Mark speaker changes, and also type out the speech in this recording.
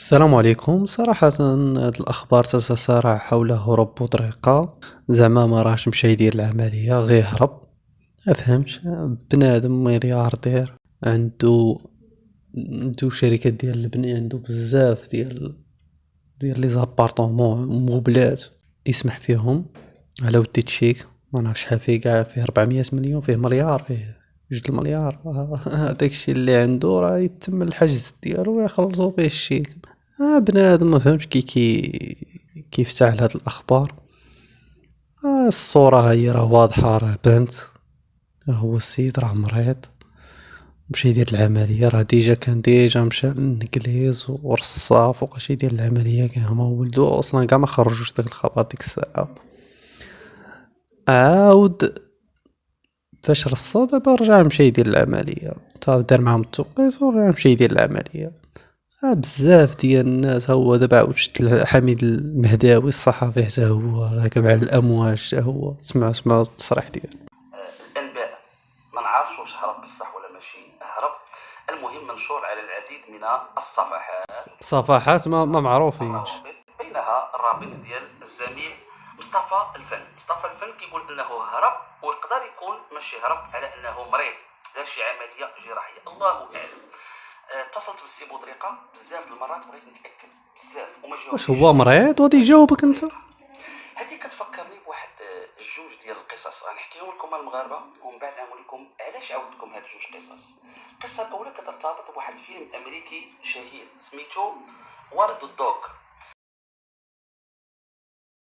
Speaker 1: السلام عليكم. صراحة هاد الأخبار تتسارع حول هروب بوطريقة. زعما ما راهش مشى يدير العملية، غير هرب. مفهمتش. بنادم ملياردير، عندو شركة ديال البنية، عندو بزاف ديال لي زابارطومون موبلات يسمح فيهم على ود تشيك. ما نعرف شحال فيه، كاع فيه 400 مليون، فيه مليار، فيه 2 المليار. داكشي اللي عندو راه يتم الحجز ديالو ويخلصوا فيه الشيك. بنادم ما فهمش كيف تعال هاد الاخبار. الصورة هي راه واضحة، راه بنت. هو السيد راه مريض، مشى يدير العملية. راه ديجا مشى للانجليز ورصاف وبقاش يدير العملية. كان هما ولدو اصلا كاع ما خرجوش داك الخبر ديك الساعة. عاود فاش رصا دابا رجع مشى يدير العملية، تا دار معاهم التوقيت ورجع مشى يدير العملية. بزاف ديال الناس. هو دابا عاود شت حميد المهداوي الصحفي حتى هو راكب على الامواج، حتى هو سمع التصريح ديالو.
Speaker 2: الانباء ما نعرفش واش هرب بصح ولا ماشي هرب. المهم منشور على العديد من الصفحات
Speaker 1: صفحات ما معروفينش.
Speaker 2: الروابط، بينها الرابط ديال الزميل مصطفى الفن كيقول انه هرب، ويقدر يكون ماشي هرب، على انه مريض دار شي عمليه جراحيه، الله اعلم. اتصلت بالسي بودريقه بزاف المرات، بغيت نتاكد بزاف وما
Speaker 1: واش
Speaker 2: جاوبنيش
Speaker 1: هو
Speaker 2: السي
Speaker 1: مريض وغادي يجاوبك انت؟
Speaker 2: بودريقه. هذه كتفكرني بواحد جوج ديال القصص غنحكيهم لكم المغاربه، ومن بعد نقول لكم علاش عاودت لكم هاد جوج قصص. القصه الاولى كترتبط بواحد الفيلم امريكي شهير سميتو وارد الدوغ.